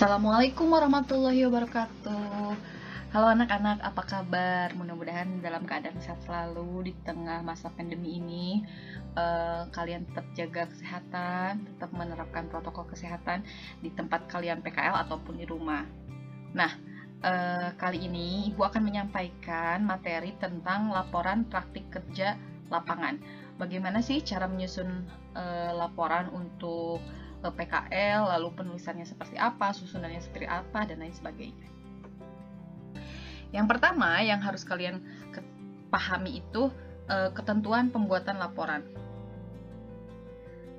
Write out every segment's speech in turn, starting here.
Assalamualaikum warahmatullahi wabarakatuh. Halo anak-anak, apa kabar? Mudah-mudahan dalam keadaan sehat selalu di tengah masa pandemi ini. Kalian tetap jaga kesehatan, tetap menerapkan protokol kesehatan di tempat kalian PKL ataupun di rumah. Nah, kali ini Ibu akan menyampaikan materi tentang laporan praktik kerja lapangan. Bagaimana sih cara menyusun laporan untuk PKL, lalu penulisannya seperti apa, susunannya seperti apa, dan lain sebagainya. Yang pertama yang harus kalian pahami itu ketentuan pembuatan laporan.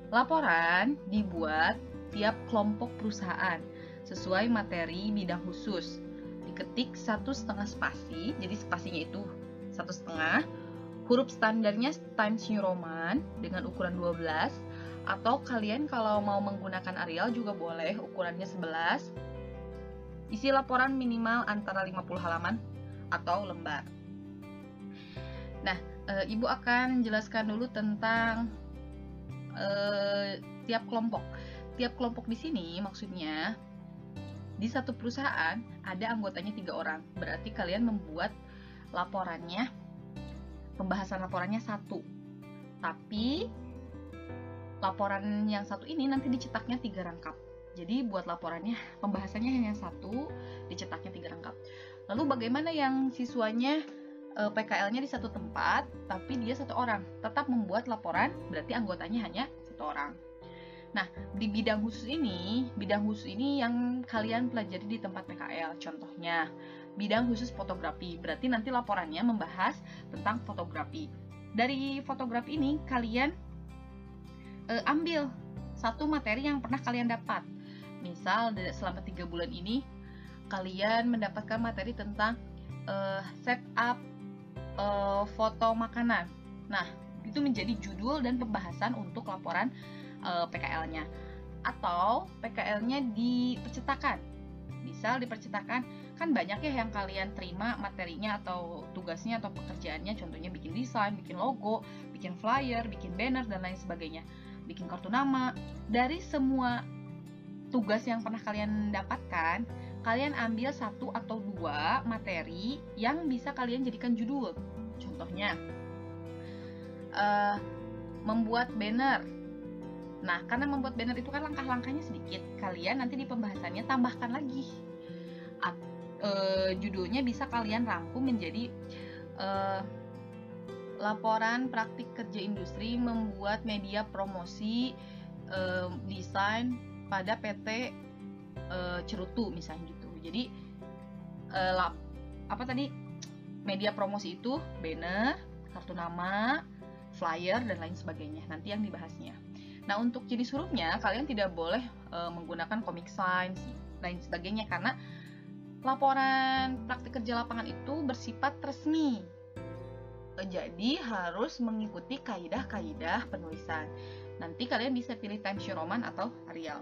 Laporan dibuat tiap kelompok perusahaan sesuai materi bidang khusus. Diketik 1,5 spasi, jadi spasinya itu 1,5. Huruf standarnya Times New Roman dengan ukuran 12. Atau kalian kalau mau menggunakan Arial juga boleh, ukurannya 11. Isi laporan minimal antara 50 halaman atau lembar. Nah, Ibu akan jelaskan dulu tentang tiap kelompok. Tiap kelompok di sini maksudnya di satu perusahaan ada anggotanya 3 orang. Berarti kalian membuat laporannya, pembahasan laporannya 1. Tapi laporan yang 1 ini nanti dicetaknya 3 rangkap. Jadi buat laporannya, pembahasannya hanya 1, dicetaknya 3 rangkap. Lalu bagaimana yang siswanya PKL-nya di satu tempat, tapi dia 1 orang, tetap membuat laporan, berarti anggotanya hanya 1 orang. Nah, di bidang khusus ini yang kalian pelajari di tempat PKL. Contohnya, bidang khusus fotografi, berarti nanti laporannya membahas tentang fotografi. Dari fotografi ini kalian ambil satu materi yang pernah kalian dapat. Misal selama 3 bulan ini kalian mendapatkan materi tentang setup foto makanan. Nah, itu menjadi judul dan pembahasan untuk laporan PKL-nya. Atau PKL-nya di percetakan. Misal di percetakan kan banyak ya yang kalian terima materinya atau tugasnya atau pekerjaannya, contohnya bikin desain, bikin logo, bikin flyer, bikin banner, dan lain sebagainya, bikin kartu nama. Dari semua tugas yang pernah kalian dapatkan, kalian ambil 1 atau 2 materi yang bisa kalian jadikan judul. Contohnya membuat banner. Nah, karena membuat banner itu kan langkah-langkahnya sedikit, kalian nanti di pembahasannya tambahkan lagi. Judulnya bisa kalian rangkum menjadi laporan praktik kerja industri membuat media promosi desain pada PT Cerutu misalnya gitu. Jadi media promosi itu banner, kartu nama, flyer, dan lain sebagainya. Nanti yang dibahasnya. Nah, untuk jenis hurufnya kalian tidak boleh menggunakan comic sans lain sebagainya, karena laporan praktik kerja lapangan itu bersifat resmi. Jadi harus mengikuti kaidah-kaidah penulisan. Nanti kalian bisa pilih Times New Roman atau Arial.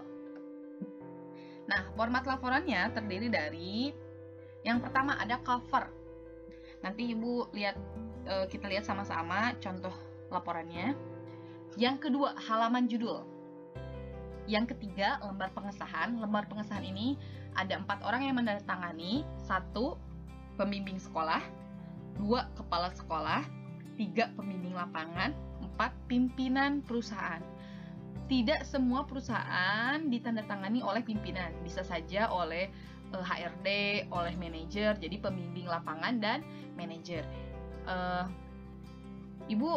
Nah, format laporannya terdiri dari yang pertama ada cover. Nanti Ibu kita lihat sama-sama contoh laporannya. Yang kedua, halaman judul. Yang ketiga, lembar pengesahan. Lembar pengesahan ini ada 4 orang yang menandatangani. 1, pembimbing sekolah. 2, kepala sekolah. 3, pembimbing lapangan. 4, pimpinan perusahaan. Tidak semua perusahaan ditandatangani oleh pimpinan. Bisa saja oleh HRD, oleh manajer. Jadi pembimbing lapangan dan manajer. Ibu,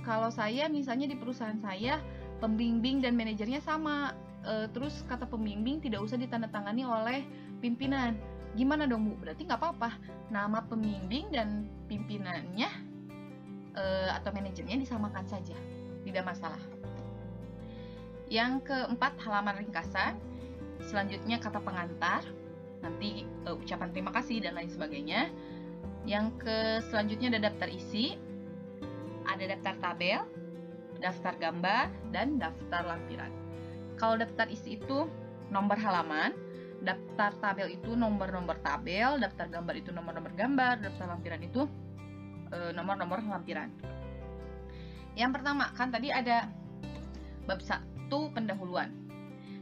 kalau saya misalnya di perusahaan saya, pembimbing dan manajernya sama. Terus kata pembimbing tidak usah ditandatangani oleh pimpinan. Gimana dong, Bu? Berarti nggak apa-apa. Nama pembimbing dan pimpinannya atau manajernya disamakan saja. Tidak masalah. Yang keempat, halaman ringkasan. Selanjutnya kata pengantar. Nanti ucapan terima kasih dan lain sebagainya. Yang selanjutnya ada daftar isi. Ada daftar tabel, daftar gambar, dan daftar lampiran. Kalau daftar isi itu nomor halaman, daftar tabel itu nomor-nomor tabel, daftar gambar itu nomor-nomor gambar, daftar lampiran itu nomor-nomor lampiran. Yang pertama, kan tadi ada bab 1 pendahuluan.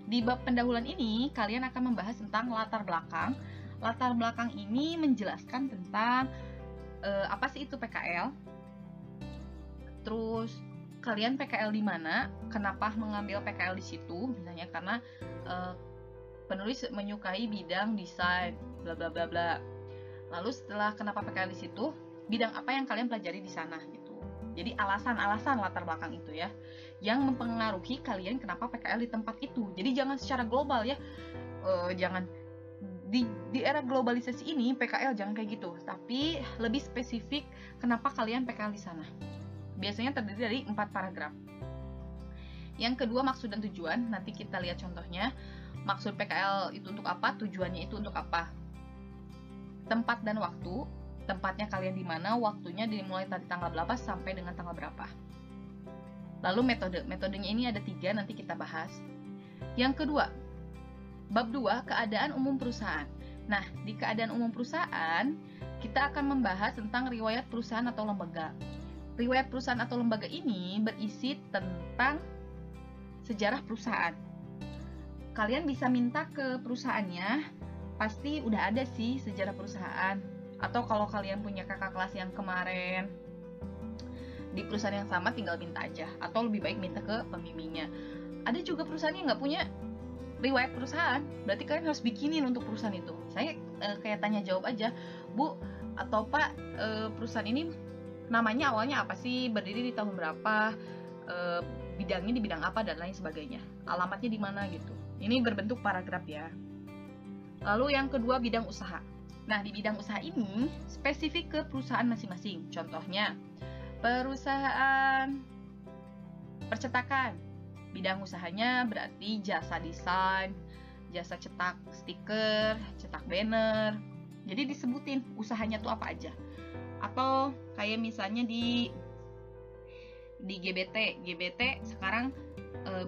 Di bab pendahuluan ini, kalian akan membahas tentang latar belakang. Latar belakang ini menjelaskan tentang apa sih itu PKL. Terus kalian PKL di mana? Kenapa mengambil PKL di situ? Misalnya karena penulis menyukai bidang desain, bla bla bla bla. Lalu setelah kenapa PKL di situ, bidang apa yang kalian pelajari di sana gitu. Jadi alasan-alasan latar belakang itu ya, yang mempengaruhi kalian kenapa PKL di tempat itu. Jadi jangan secara global ya, jangan di era globalisasi ini PKL jangan kayak gitu, tapi lebih spesifik kenapa kalian PKL di sana. Biasanya terdiri dari 4 paragraf. Yang kedua, maksud dan tujuan. Nanti kita lihat contohnya. Maksud PKL itu untuk apa, tujuannya itu untuk apa. Tempat dan waktu. Tempatnya kalian di mana, waktunya dimulai dari tanggal berapa sampai dengan tanggal berapa. Lalu metode. Metodenya ini ada 3, nanti kita bahas. Yang kedua, bab 2, keadaan umum perusahaan. Nah, di keadaan umum perusahaan, kita akan membahas tentang riwayat perusahaan atau lembaga. Riwayat perusahaan atau lembaga ini berisi tentang sejarah perusahaan. Kalian bisa minta ke perusahaannya, pasti udah ada sih sejarah perusahaan. Atau kalau kalian punya kakak kelas yang kemarin di perusahaan yang sama, tinggal minta aja. Atau lebih baik minta ke pembimbingnya. Ada juga perusahaan yang nggak punya riwayat perusahaan, berarti kalian harus bikinin untuk perusahaan itu. Saya kayak tanya jawab aja, Bu atau Pak, perusahaan ini namanya awalnya apa sih, berdiri di tahun berapa, bidangnya di bidang apa, dan lain sebagainya, alamatnya di mana gitu. Ini berbentuk paragraf ya. Lalu yang kedua, bidang usaha. Nah, di bidang usaha ini spesifik ke perusahaan masing-masing. Contohnya, perusahaan percetakan, bidang usahanya berarti jasa desain, jasa cetak stiker, cetak banner. Jadi disebutin usahanya tuh apa aja. Atau kayak misalnya di GBT sekarang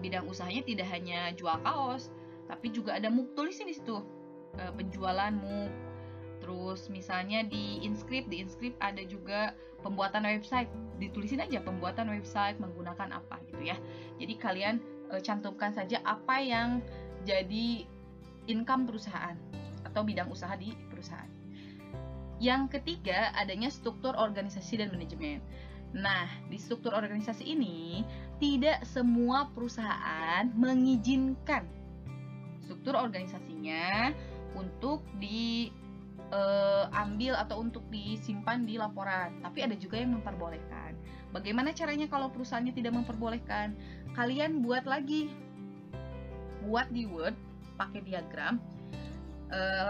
bidang usahanya tidak hanya jual kaos, tapi juga ada MUP, tulisin di situ penjualan MUP. Terus misalnya di Inscript ada juga pembuatan website, ditulisin aja pembuatan website menggunakan apa gitu ya. Jadi kalian cantumkan saja apa yang jadi income perusahaan atau bidang usaha di perusahaan. Yang ketiga, adanya struktur organisasi dan manajemen. Nah, di struktur organisasi ini, tidak semua perusahaan mengizinkan struktur organisasinya untuk diambil atau untuk disimpan di laporan. Tapi ada juga yang memperbolehkan. Bagaimana caranya kalau perusahaannya tidak memperbolehkan? Kalian buat lagi. Buat di Word, pakai diagram.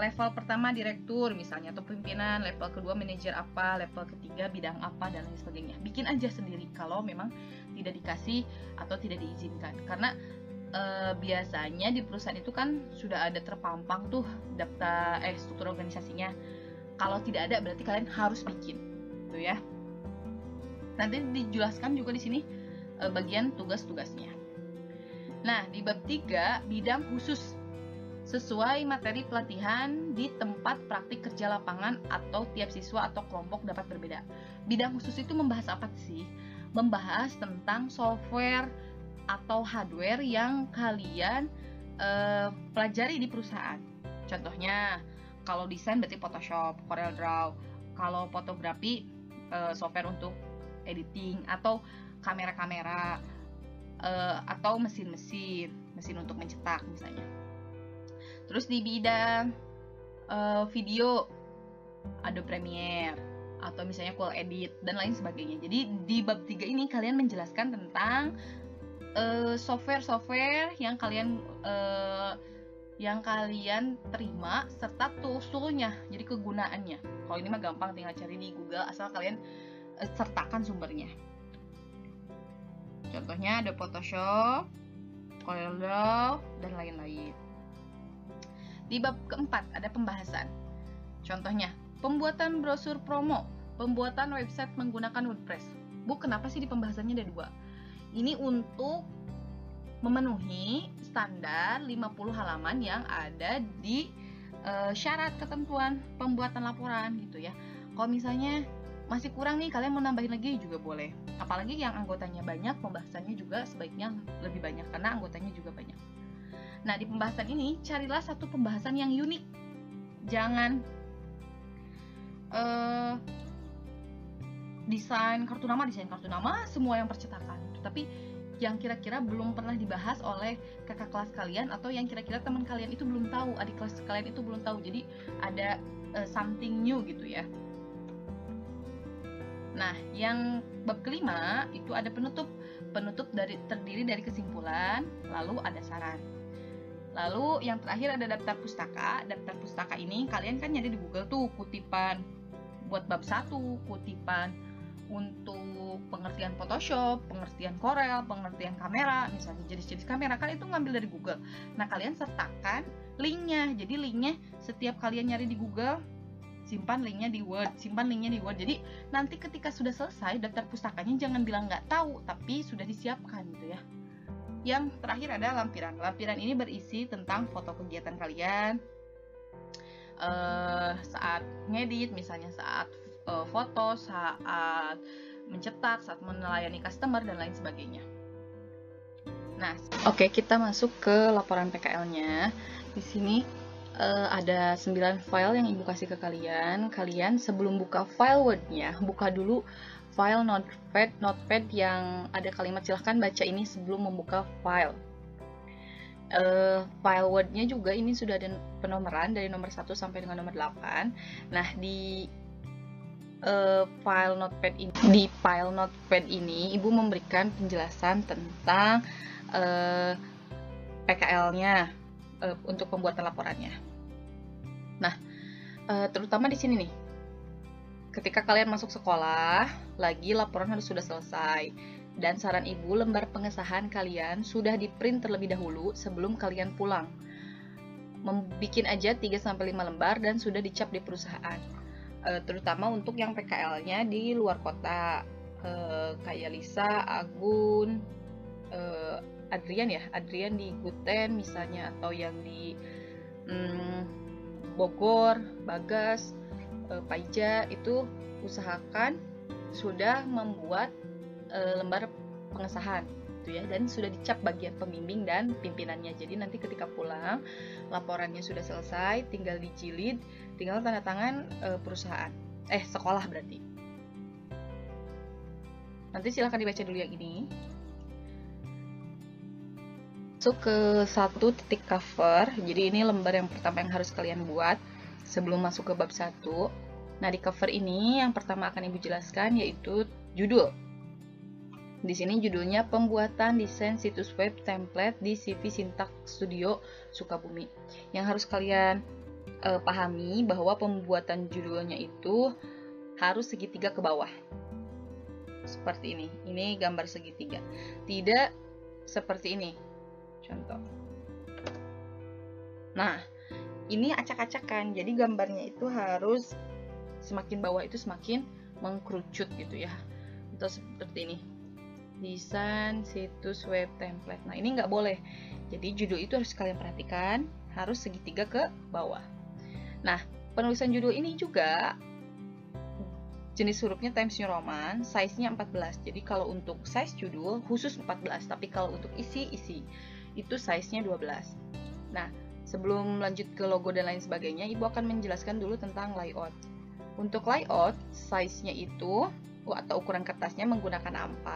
Level pertama direktur misalnya atau pimpinan, level kedua manajer apa, level ketiga bidang apa, dan lain sebagainya. Bikin aja sendiri kalau memang tidak dikasih atau tidak diizinkan. Karena biasanya di perusahaan itu kan sudah ada terpampang tuh daftar struktur organisasinya. Kalau tidak ada berarti kalian harus bikin, tuh ya. Nanti dijelaskan juga di sini bagian tugas-tugasnya. Nah, di bab 3, bidang khusus sesuai materi pelatihan di tempat praktik kerja lapangan atau tiap siswa atau kelompok dapat berbeda. Bidang khusus itu membahas apa sih? Membahas tentang software atau hardware yang kalian pelajari di perusahaan. Contohnya, kalau desain berarti Photoshop, CorelDRAW. Kalau fotografi, software untuk editing atau kamera-kamera, atau mesin untuk mencetak misalnya. Terus di bidang video, Adobe Premiere atau misalnya Cool Edit dan lain sebagainya. Jadi di bab 3 ini kalian menjelaskan tentang software yang kalian terima serta toolsnya, jadi kegunaannya. Kalau ini mah gampang, tinggal cari di Google asal kalian sertakan sumbernya. Contohnya ada Photoshop, CorelDRAW, dan lain-lain. Di bab keempat ada pembahasan. Contohnya, pembuatan brosur promo, pembuatan website menggunakan WordPress. Bu, kenapa sih di pembahasannya ada 2? Ini untuk memenuhi standar 50 halaman yang ada di syarat ketentuan pembuatan laporan gitu ya. Kalau misalnya masih kurang nih, kalian mau nambahin lagi juga boleh. Apalagi yang anggotanya banyak, pembahasannya juga sebaiknya lebih banyak karena anggotanya juga banyak. Nah, di pembahasan ini carilah satu pembahasan yang unik. Jangan desain kartu nama semua yang percetakan, tapi yang kira-kira belum pernah dibahas oleh kakak kelas kalian, atau yang kira-kira teman kalian itu belum tahu, adik kelas kalian itu belum tahu. Jadi ada something new gitu ya. Nah, yang bab kelima itu ada penutup terdiri dari kesimpulan, lalu ada saran. Lalu yang terakhir ada daftar pustaka. Daftar pustaka ini kalian kan nyari di Google tuh, kutipan buat bab 1, kutipan untuk pengertian Photoshop, pengertian Corel, pengertian kamera, misalnya jenis-jenis kamera, kan itu ngambil dari Google. Nah, kalian sertakan linknya. Jadi linknya setiap kalian nyari di Google, simpan linknya di Word, Jadi nanti ketika sudah selesai daftar pustakanya, jangan bilang nggak tahu, tapi sudah disiapkan gitu ya. Yang terakhir ada lampiran. Lampiran ini berisi tentang foto kegiatan kalian saat ngedit, misalnya saat foto, saat mencetak, saat melayani customer, dan lain sebagainya. Nah, oke, kita masuk ke laporan PKL-nya. Di sini ada 9 file yang Ibu kasih ke kalian. Kalian sebelum buka file Word-nya, buka dulu file Notepad yang ada kalimat silahkan baca ini sebelum membuka file. File Word-nya juga ini sudah ada penomoran dari nomor 1 sampai dengan nomor 8. Nah, di file Notepad ini Ibu memberikan penjelasan tentang PKL-nya untuk pembuatan laporannya. Nah, terutama di sini nih, ketika kalian masuk sekolah, lagi laporan harus sudah selesai. Dan saran Ibu, lembar pengesahan kalian sudah di-print terlebih dahulu sebelum kalian pulang. Membikin aja 3-5 lembar dan sudah dicap di perusahaan. Terutama untuk yang PKL-nya di luar kota, kayak Lisa, Agun, Adrian di Guten misalnya, atau yang di Bogor, Bagas, Paija, itu usahakan sudah membuat lembar pengesahan gitu ya, dan sudah dicap bagian pembimbing dan pimpinannya. Jadi nanti ketika pulang laporannya sudah selesai, tinggal dijilid, tinggal tanda tangan sekolah berarti. Nanti silahkan dibaca dulu yang ini. Masuk ke 1 titik cover. Jadi ini lembar yang pertama yang harus kalian buat sebelum masuk ke bab 1. Nah, di cover ini yang pertama akan Ibu jelaskan yaitu judul. Di sini judulnya pembuatan desain situs web template di CV Syntax Studio Sukabumi. Yang harus kalian pahami bahwa pembuatan judulnya itu harus segitiga ke bawah. Seperti ini. Ini gambar segitiga. Tidak seperti ini. Contoh. Nah, ini acak-acakan. Jadi gambarnya itu harus semakin bawah itu semakin mengkerucut gitu ya. Atau seperti ini. Desain situs web template. Nah, ini nggak boleh. Jadi judul itu harus kalian perhatikan, harus segitiga ke bawah. Nah, penulisan judul ini juga jenis hurufnya Times New Roman, size-nya 14. Jadi kalau untuk size judul khusus 14, tapi kalau untuk isi itu size-nya 12. Nah, sebelum lanjut ke logo dan lain sebagainya, Ibu akan menjelaskan dulu tentang layout. Untuk layout, size-nya itu atau ukuran kertasnya menggunakan A4.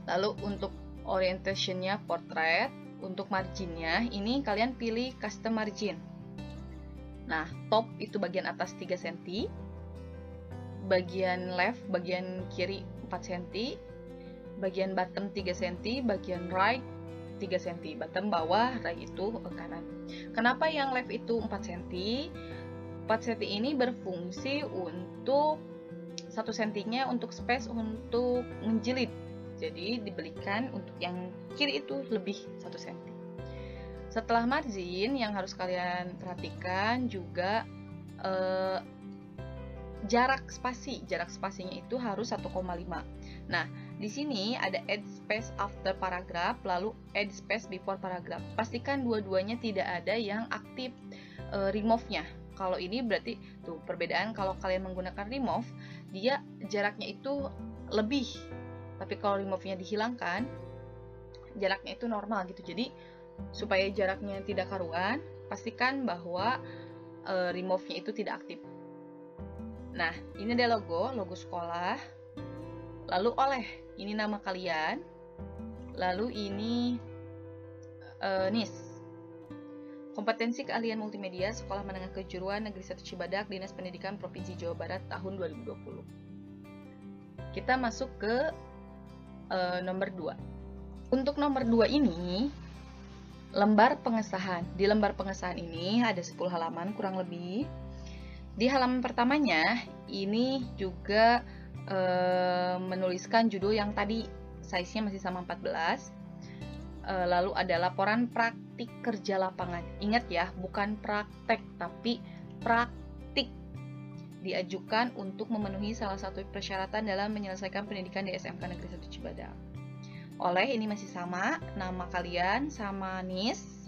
Lalu untuk orientation-nya portrait, untuk margin-nya ini kalian pilih custom margin. Nah, top itu bagian atas 3 cm, bagian left, bagian kiri 4 cm, bagian bottom 3 cm, bagian right 3 cm, bottom bawah, right itu kanan. Kenapa yang left itu 4 cm? 4 cm ini berfungsi untuk 1 cm-nya untuk space untuk menjilid. Jadi dibelikan untuk yang kiri itu lebih 1 cm. Setelah margin, yang harus kalian perhatikan juga jarak spasinya itu harus 1,5. Nah, di sini ada add space after paragraph, lalu add space before paragraph. Pastikan dua-duanya tidak ada yang aktif remove-nya. Kalau ini berarti tuh perbedaan, kalau kalian menggunakan remove, dia jaraknya itu lebih. Tapi kalau remove-nya dihilangkan, jaraknya itu normal gitu. Jadi Supaya jaraknya tidak karuan, pastikan bahwa remove-nya itu tidak aktif. Nah, ini ada logo sekolah. Lalu oleh, ini nama kalian. Lalu ini NIS. Kompetensi keahlian multimedia Sekolah Menengah Kejuruan Negeri 1 Cibadak, Dinas Pendidikan Provinsi Jawa Barat tahun 2020. Kita masuk ke nomor 2. Untuk nomor 2 ini, lembar pengesahan. Di lembar pengesahan ini ada 10 halaman kurang lebih. Di halaman pertamanya, ini juga menuliskan judul yang tadi, size-nya masih sama 14. Lalu ada laporan praktik kerja lapangan. Ingat ya, bukan praktek, tapi praktik. Diajukan untuk memenuhi salah satu persyaratan dalam menyelesaikan pendidikan di SMK Negeri 1 Cibadak. Oleh, ini masih sama, nama kalian sama NIS.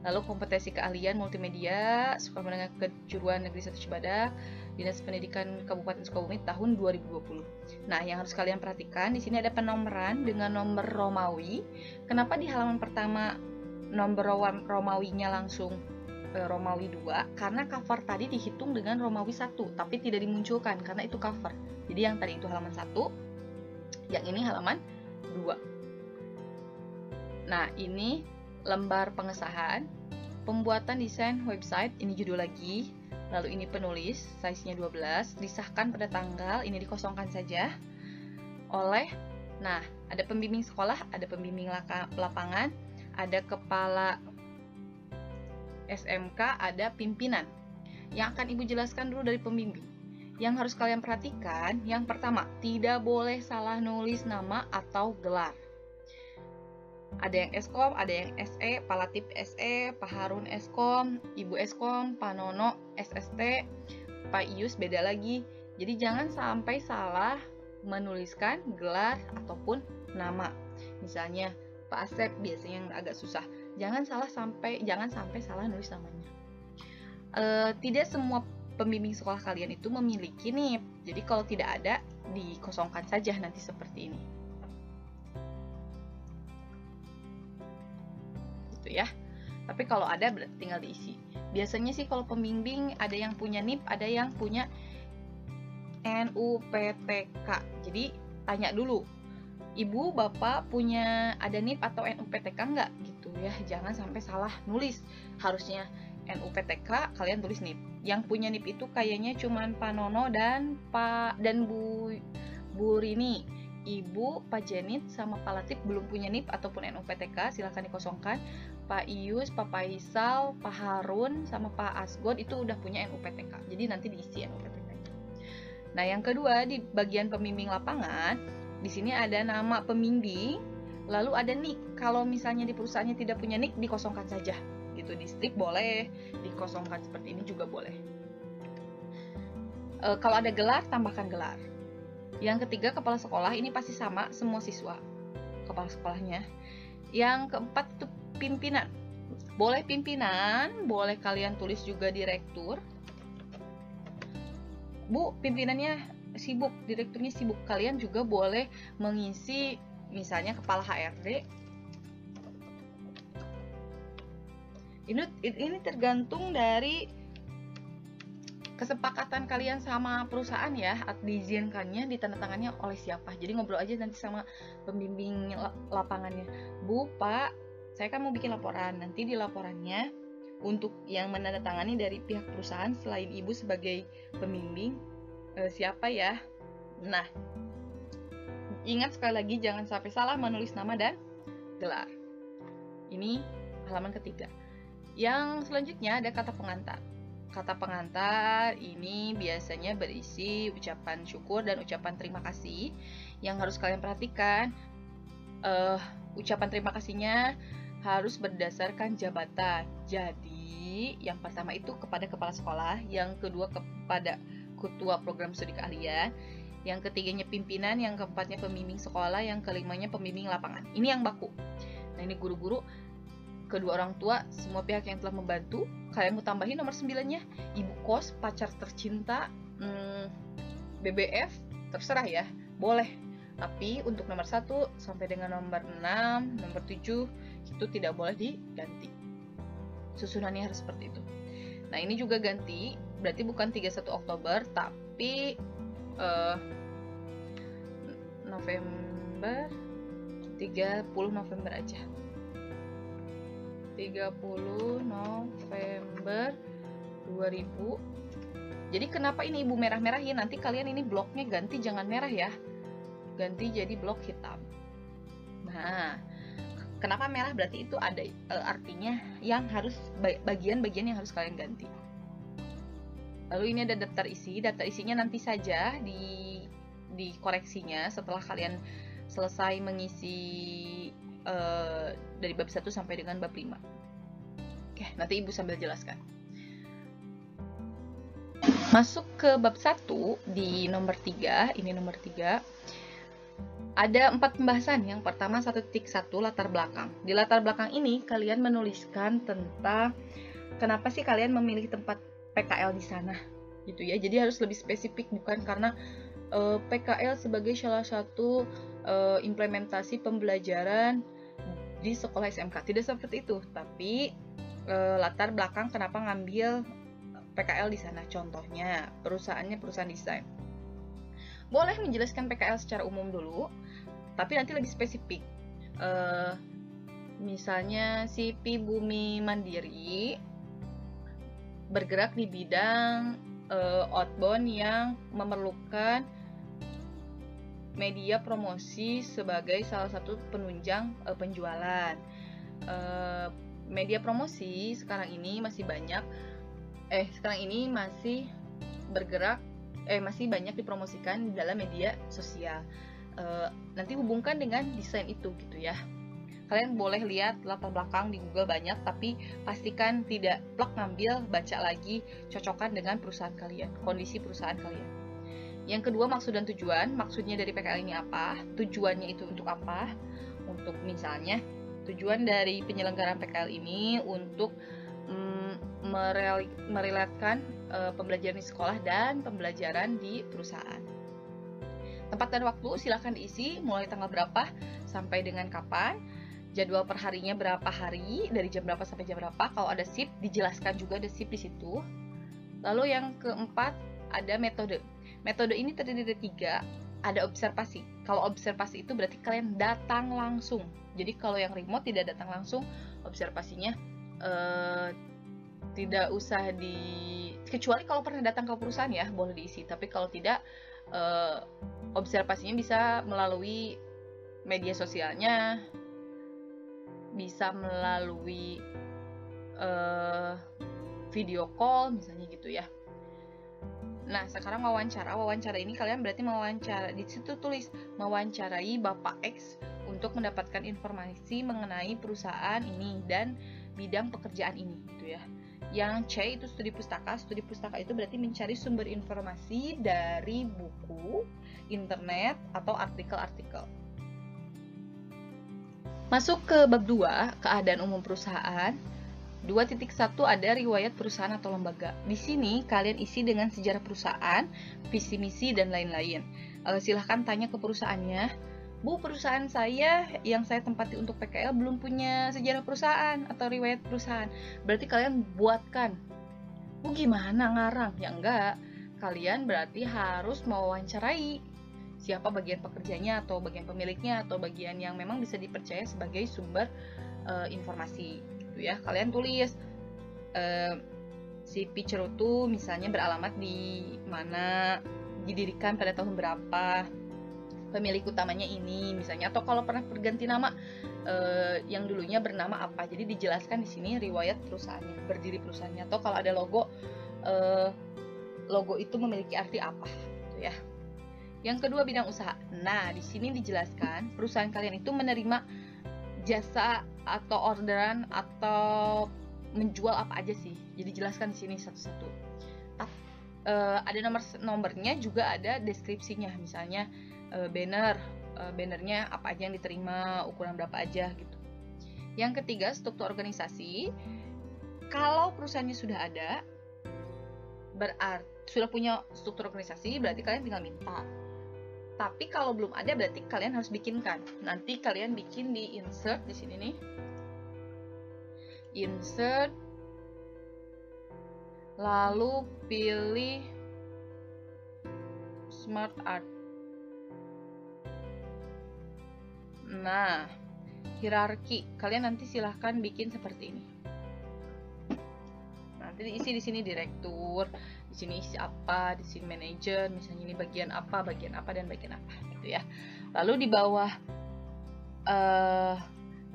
Lalu kompetensi keahlian multimedia Sekolah Menengah Kejuruan Negeri 1 Cibadak, Dinas Pendidikan Kabupaten Sukabumi tahun 2020. Nah, yang harus kalian perhatikan di sini ada penomoran dengan nomor Romawi. Kenapa di halaman pertama nomor Romawinya langsung Romawi 2? Karena cover tadi dihitung dengan Romawi 1, tapi tidak dimunculkan karena itu cover. Jadi yang tadi itu halaman 1, yang ini halaman 2. Nah, ini lembar pengesahan, pembuatan desain website, ini judul lagi. Lalu ini penulis, size-nya 12, disahkan pada tanggal, ini dikosongkan saja. Oleh, nah, ada pembimbing sekolah, ada pembimbing lapangan, ada kepala SMK, ada pimpinan. Yang akan Ibu jelaskan dulu dari pembimbing. Yang harus kalian perhatikan, yang pertama, tidak boleh salah nulis nama atau gelar. Ada yang Eskom, ada yang SE, Pak Latif SE, Pak Harun Eskom, Ibu Eskom, Pak Nono SST, Pak Ius beda lagi. Jadi jangan sampai salah menuliskan gelar ataupun nama. Misalnya Pak Asep biasanya yang agak susah. Jangan sampai salah nulis namanya. Tidak semua pembimbing sekolah kalian itu memiliki NIP. Jadi kalau tidak ada, dikosongkan saja nanti seperti ini. Ya, tapi kalau ada berarti tinggal diisi. Biasanya sih kalau pembimbing ada yang punya NIP, ada yang punya NUPTK. Jadi tanya dulu, Ibu, Bapak punya ada NIP atau NUPTK enggak gitu ya. Jangan sampai salah nulis. Harusnya NUPTK, kalian tulis NIP. Yang punya NIP itu kayaknya cuman Pak Nono dan Bu Rini. Ibu, Pak Jenit, sama Pak Latif belum punya NIP ataupun NUPTK, silahkan dikosongkan. Pak Ius, Pak Faisal, Pak Harun, sama Pak Asgod itu udah punya NUPTK. Jadi nanti diisi NUPTK. Nah, yang kedua di bagian pembimbing lapangan, di sini ada nama pembimbing, lalu ada NIK. Kalau misalnya di perusahaannya tidak punya NIK, dikosongkan saja. Gitu, di strip boleh, dikosongkan seperti ini juga boleh. Kalau ada gelar, tambahkan gelar. Yang ketiga, kepala sekolah, ini pasti sama semua siswa kepala sekolahnya. Yang keempat itu pimpinan. Boleh pimpinan, boleh kalian tulis juga direktur. Bu, pimpinannya sibuk, direkturnya sibuk. Kalian juga boleh mengisi misalnya kepala HRD. Ini tergantung dari kesepakatan kalian sama perusahaan ya, diizinkannya, ditandatangannya oleh siapa. Jadi ngobrol aja nanti sama pembimbing lapangannya. Bu, Pak, saya kan mau bikin laporan. Nanti di laporannya untuk yang menandatangani dari pihak perusahaan selain Ibu sebagai pembimbing siapa ya. Nah, ingat sekali lagi jangan sampai salah menulis nama dan gelar. Ini halaman ketiga. Yang selanjutnya ada kata pengantar. Kata pengantar ini biasanya berisi ucapan syukur dan ucapan terima kasih. Yang harus kalian perhatikan, ucapan terima kasihnya harus berdasarkan jabatan. Jadi, yang pertama itu kepada kepala sekolah, yang kedua kepada ketua program studi keahlian, yang ketiganya pimpinan, yang keempatnya pembimbing sekolah, yang kelimanya pembimbing lapangan. Ini yang baku. Nah, ini guru-guru, kedua orang tua, semua pihak yang telah membantu. Kalian mau tambahin nomor 9-nya, ibu kos, pacar tercinta, BBF, terserah ya, boleh. Tapi untuk nomor 1 sampai dengan nomor 6, nomor 7 itu tidak boleh diganti. Susunannya harus seperti itu. Nah, ini juga ganti, berarti bukan 31 Oktober, tapi November, 30 November aja. 30 November 2000. Jadi kenapa ini Ibu merah-merahin? Nanti kalian ini bloknya ganti, jangan merah ya. Ganti jadi blok hitam. Nah, kenapa merah? Berarti itu ada artinya yang harus bagian-bagian yang harus kalian ganti. Lalu ini ada daftar isi. Daftar isinya nanti saja dikoreksinya setelah kalian selesai mengisi dari bab 1 sampai dengan bab 5. Oke, nanti Ibu sambil jelaskan. Masuk ke bab 1 di nomor 3, ini nomor 3. Ada 4 pembahasan. Yang pertama 1.1 latar belakang. Di latar belakang ini kalian menuliskan tentang kenapa sih kalian memilih tempat PKL di sana, gitu ya. Jadi harus lebih spesifik, bukan karena PKL sebagai salah satu implementasi pembelajaran di sekolah SMK. Tidak seperti itu, tapi latar belakang kenapa ngambil PKL di sana. Contohnya perusahaannya perusahaan desain. Boleh menjelaskan PKL secara umum dulu, tapi nanti lebih spesifik. Misalnya CV Bumi Mandiri bergerak di bidang outbound yang memerlukan media promosi sebagai salah satu penunjang penjualan. Media promosi sekarang ini masih banyak. Sekarang ini masih bergerak. Masih banyak dipromosikan di dalam media sosial. Nanti hubungkan dengan desain itu, gitu ya. Kalian boleh lihat latar belakang di Google banyak, tapi pastikan tidak plak ngambil, baca lagi, cocokkan dengan perusahaan kalian, kondisi perusahaan kalian. Yang kedua, maksud dan tujuan. Maksudnya dari PKL ini apa? Tujuannya itu untuk apa? Untuk misalnya, tujuan dari penyelenggaraan PKL ini untuk merelatekan pembelajaran di sekolah dan pembelajaran di perusahaan. Tempat dan waktu silahkan diisi, mulai tanggal berapa sampai dengan kapan, jadwal perharinya berapa hari, dari jam berapa sampai jam berapa. Kalau ada shift dijelaskan juga, ada shift di situ. Lalu yang keempat ada metode. Metode ini terdiri dari 3. Ada observasi. Kalau observasi itu berarti kalian datang langsung. Jadi kalau yang remote tidak datang langsung, observasinya tidak usah kecuali kalau pernah datang ke perusahaan ya, boleh diisi. Tapi kalau tidak, observasinya bisa melalui media sosialnya, bisa melalui video call misalnya gitu ya. Nah, sekarang wawancara ini kalian berarti mewawancara, di situ tulis mewawancarai Bapak X untuk mendapatkan informasi mengenai perusahaan ini dan bidang pekerjaan ini, gitu ya. Yang C itu studi pustaka. Studi pustaka itu berarti mencari sumber informasi dari buku, internet, atau artikel-artikel. Masuk ke bab 2, keadaan umum perusahaan. 2.1 ada riwayat perusahaan atau lembaga. Di sini kalian isi dengan sejarah perusahaan, visi misi, dan lain-lain. Silahkan tanya ke perusahaannya, Bu, perusahaan saya yang saya tempati untuk PKL belum punya sejarah perusahaan atau riwayat perusahaan. Berarti kalian buatkan. Bu, gimana ngarang? Ya enggak. Kalian berarti harus mewawancarai siapa bagian pekerjanya atau bagian pemiliknya atau bagian yang memang bisa dipercaya sebagai sumber informasi, gitu ya. Kalian tulis si Cerutu misalnya beralamat di mana, didirikan pada tahun berapa, pemilik utamanya ini misalnya, atau kalau pernah berganti nama yang dulunya bernama apa. Jadi dijelaskan di sini riwayat perusahaannya, berdiri perusahaannya, atau kalau ada logo, logo itu memiliki arti apa, gitu ya. Yang kedua, bidang usaha. Nah, di sini dijelaskan perusahaan kalian itu menerima jasa atau orderan atau menjual apa aja sih. Jadi jelaskan di sini satu-satu. Ada nomornya, juga ada deskripsinya. Misalnya bannernya apa aja yang diterima, ukuran berapa aja gitu. Yang ketiga, struktur organisasi. Kalau perusahaannya sudah ada, berarti sudah punya struktur organisasi, berarti kalian tinggal minta. Tapi kalau belum ada berarti kalian harus bikinkan. Nanti kalian bikin di insert di sini nih. Insert, lalu pilih Smart Art. Nah, hierarki, kalian nanti silahkan bikin seperti ini. Nanti diisi di sini direktur, di sini isi apa, di sini manajer, misalnya ini bagian apa dan bagian apa gitu ya. Lalu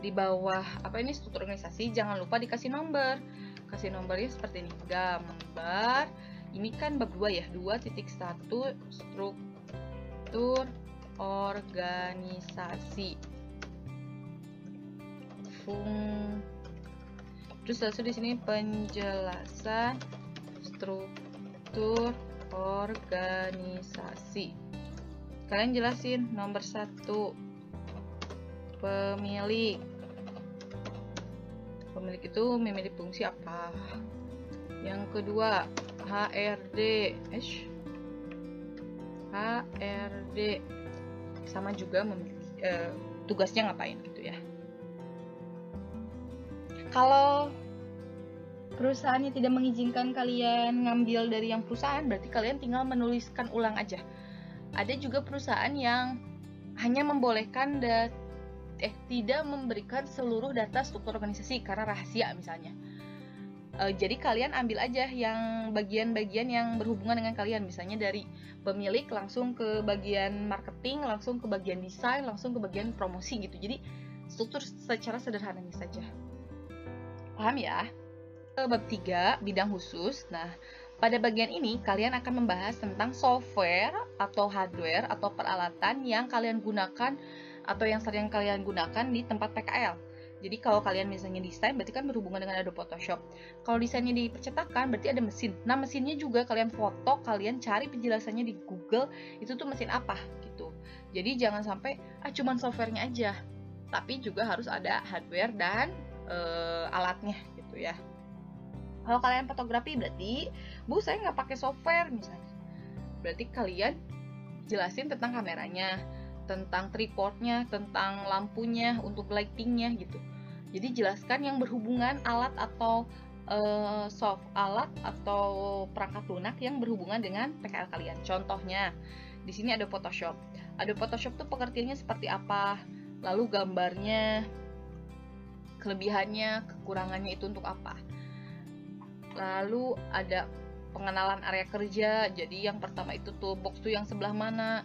di bawah apa ini struktur organisasi, jangan lupa dikasih nomor. Kasih nomornya seperti ini. Gambar. Ini kan bab 2 ya. 2.1 struktur organisasi. Terus langsung di sini penjelasan struktur organisasi. Kalian jelasin nomor 1 pemilik. Pemilik itu memiliki fungsi apa? Yang kedua HRD. HRD sama juga memiliki tugasnya ngapain gitu ya. Kalau perusahaannya tidak mengizinkan kalian ngambil dari yang perusahaan, berarti kalian tinggal menuliskan ulang aja. Ada juga perusahaan yang hanya membolehkan tidak memberikan seluruh data struktur organisasi karena rahasia misalnya. Jadi kalian ambil aja yang bagian-bagian yang berhubungan dengan kalian, misalnya dari pemilik langsung ke bagian marketing, langsung ke bagian desain, langsung ke bagian promosi gitu. Jadi struktur secara sederhananya saja. Paham ya? Bab 3, bidang khusus. Nah, pada bagian ini kalian akan membahas tentang software atau hardware atau peralatan yang kalian gunakan atau yang sering kalian gunakan di tempat PKL. Jadi kalau kalian misalnya desain berarti kan berhubungan dengan Adobe Photoshop. Kalau desainnya di percetakan berarti ada mesin. Nah, mesinnya juga kalian foto, kalian cari penjelasannya di Google, itu tuh mesin apa gitu. Jadi jangan sampai cuman softwarenya aja. Tapi juga harus ada hardware dan alatnya gitu ya. Kalau kalian fotografi berarti, Bu saya nggak pakai software misalnya. Berarti kalian jelasin tentang kameranya, tentang tripodnya, tentang lampunya, untuk lightingnya gitu. Jadi jelaskan yang berhubungan alat atau alat atau perangkat lunak yang berhubungan dengan PKL kalian. Contohnya, di sini ada Photoshop. Ada Photoshop tuh pengertiannya seperti apa, lalu gambarnya, kelebihannya, kekurangannya itu untuk apa. Lalu ada pengenalan area kerja. Jadi yang pertama itu toolbox tuh yang sebelah mana.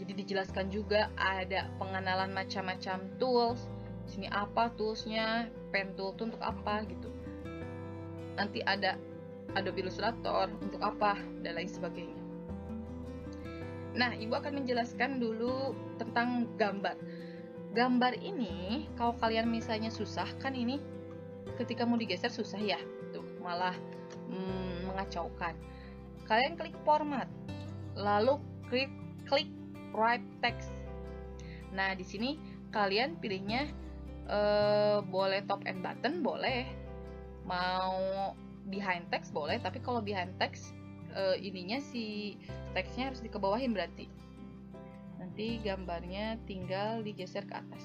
Jadi dijelaskan juga ada pengenalan macam-macam tools. Sini apa toolsnya, pen tool itu untuk apa gitu. Nanti ada Adobe Illustrator untuk apa dan lain sebagainya. Nah, Ibu akan menjelaskan dulu tentang gambar. Gambar ini kalau kalian misalnya susah kan ini ketika mau digeser susah ya, tuh malah mengacaukan. Kalian klik format, lalu klik write text. Nah, di sini kalian pilihnya boleh top and button, boleh. Mau behind text boleh, tapi kalau behind text ininya si teksnya harus dikebawahin berarti. Nanti gambarnya tinggal digeser ke atas.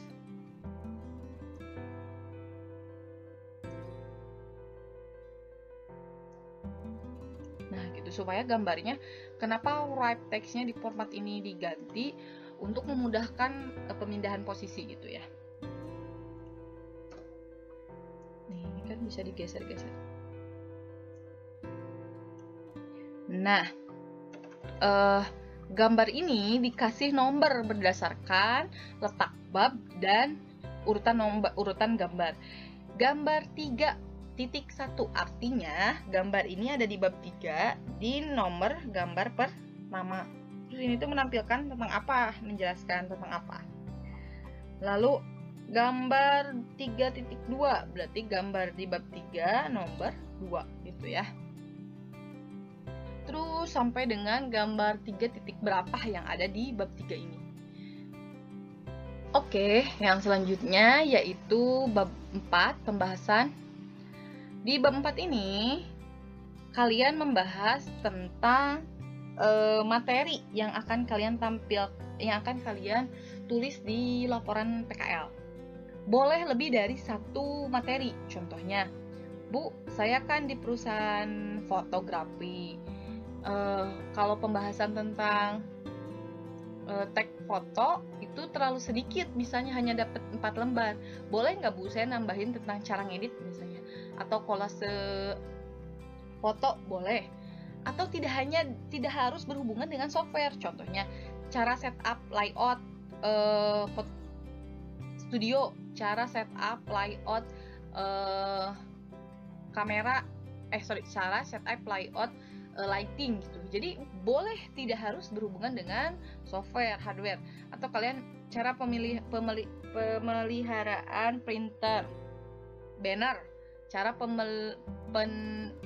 Nah, gitu supaya gambarnya, kenapa write text-nya di format ini diganti untuk memudahkan pemindahan posisi gitu ya. Nih, ini kan bisa digeser-geser. Nah, gambar ini dikasih nomor berdasarkan letak bab dan urutan gambar. Gambar 3.1 artinya gambar ini ada di bab 3 di nomor gambar per nama. Terus ini tuh menampilkan tentang apa, menjelaskan tentang apa. Lalu gambar 3.2 berarti gambar di bab 3 nomor 2 gitu ya. Terus sampai dengan gambar 3 titik berapa yang ada di bab 3 ini. Oke, yang selanjutnya yaitu bab 4 pembahasan. Di bab 4 ini kalian membahas tentang materi yang akan kalian yang akan kalian tulis di laporan PKL. Boleh lebih dari satu materi. Contohnya, Bu, saya kan di perusahaan fotografi. Kalau pembahasan tentang tag foto itu terlalu sedikit, misalnya hanya dapat 4 lembar. Boleh nggak Bu, saya nambahin tentang cara ngedit misalnya, atau kolase foto, boleh. Atau tidak harus berhubungan dengan software. Contohnya, cara setup layout studio, cara setup layout kamera, cara setup layout lighting gitu. Jadi boleh tidak harus berhubungan dengan software, hardware. Atau kalian cara pemeliharaan printer, banner, cara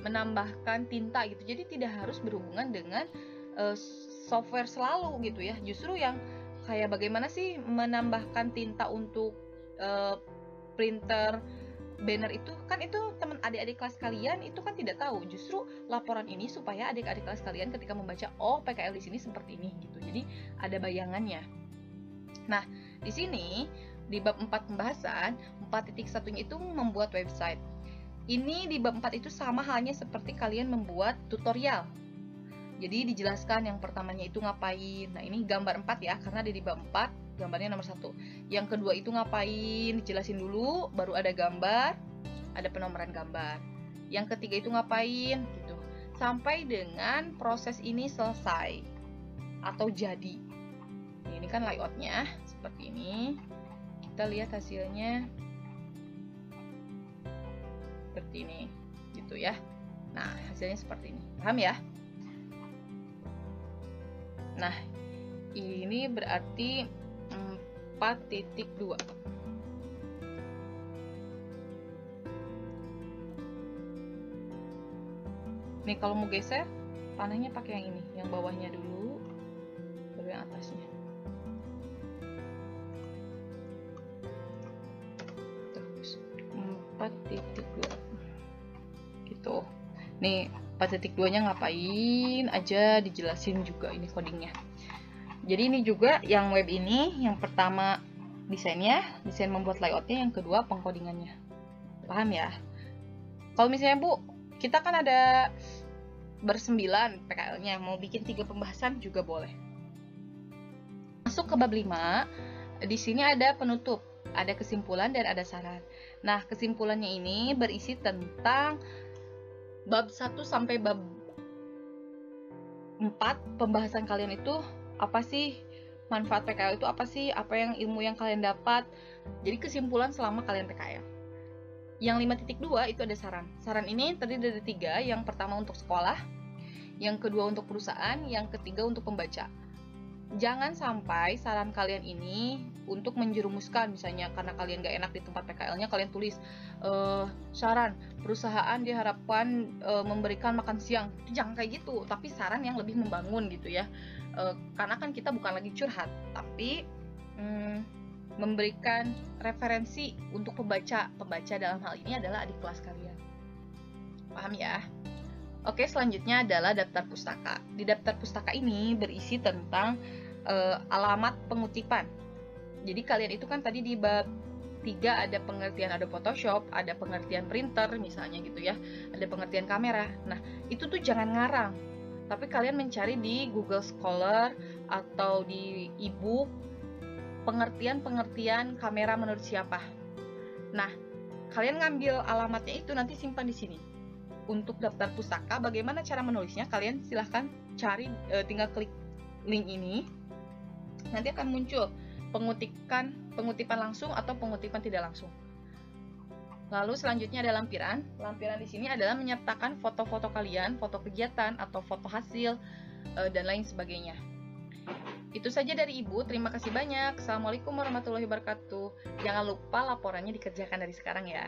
menambahkan tinta gitu. Jadi tidak harus berhubungan dengan software selalu gitu ya. Justru yang kayak bagaimana sih menambahkan tinta untuk printer, banner itu kan, itu teman adik-adik kelas kalian itu kan tidak tahu. Justru laporan ini supaya adik-adik kelas kalian ketika membaca, oh PKL di sini seperti ini gitu. Jadi ada bayangannya. Nah, di sini di bab 4 pembahasan 4.1-nya itu membuat website. Ini di bab 4 itu sama halnya seperti kalian membuat tutorial. Jadi dijelaskan yang pertamanya itu ngapain. Nah, ini gambar 4 ya, karena ada di bab 4 gambarnya nomor 1. Yang kedua itu ngapain, dijelasin dulu, baru ada gambar, ada penomoran gambar. Yang ketiga itu ngapain gitu. Sampai dengan proses ini selesai atau jadi. Ini kan layoutnya seperti ini. Kita lihat hasilnya seperti ini gitu ya. Nah, hasilnya seperti ini. Paham ya? Nah, ini berarti 4.2. Nih kalau mau geser, panahnya pakai yang ini, yang bawahnya dulu, baru yang atasnya. Terus 4.2 gitu. Nih 4.2-nya ngapain aja, dijelasin juga ini codingnya. Jadi ini juga yang web ini, yang pertama desain membuat layoutnya, yang kedua pengkodingannya. Paham ya? Kalau misalnya Bu, kita kan ada ber9 PKL-nya, mau bikin 3 pembahasan juga boleh. Masuk ke bab 5, di sini ada penutup, ada kesimpulan dan ada saran. Nah, kesimpulannya ini berisi tentang bab 1 sampai bab 4 pembahasan kalian itu apa sih, manfaat PKL itu apa sih, apa yang ilmu yang kalian dapat. Jadi kesimpulan selama kalian PKL. Yang 5.2 itu ada saran. Saran ini terdiri dari 3. Yang pertama untuk sekolah, yang kedua untuk perusahaan, yang ketiga untuk pembaca. Jangan sampai saran kalian ini untuk menjerumuskan, misalnya karena kalian gak enak di tempat PKL-nya, kalian tulis saran perusahaan diharapkan memberikan makan siang. Jangan kayak gitu, tapi saran yang lebih membangun gitu ya. Karena kan kita bukan lagi curhat, tapi memberikan referensi untuk pembaca dalam hal ini adalah adik kelas kalian. Paham ya? Oke, selanjutnya adalah daftar pustaka. Di daftar pustaka ini berisi tentang alamat pengutipan. Jadi kalian itu kan tadi di bab 3 ada pengertian, ada Photoshop, ada pengertian printer misalnya gitu ya, ada pengertian kamera. Nah, itu tuh jangan ngarang, tapi kalian mencari di Google Scholar atau di e-book pengertian kamera menurut siapa. Nah, kalian ngambil alamatnya itu nanti simpan di sini. Untuk daftar pustaka, bagaimana cara menulisnya? Kalian silahkan cari, tinggal klik link ini, nanti akan muncul pengutipan langsung atau pengutipan tidak langsung. Lalu selanjutnya ada lampiran. Lampiran di sini adalah menyertakan foto-foto kalian, foto kegiatan atau foto hasil dan lain sebagainya. Itu saja dari Ibu. Terima kasih banyak. Assalamualaikum warahmatullahi wabarakatuh. Jangan lupa laporannya dikerjakan dari sekarang ya.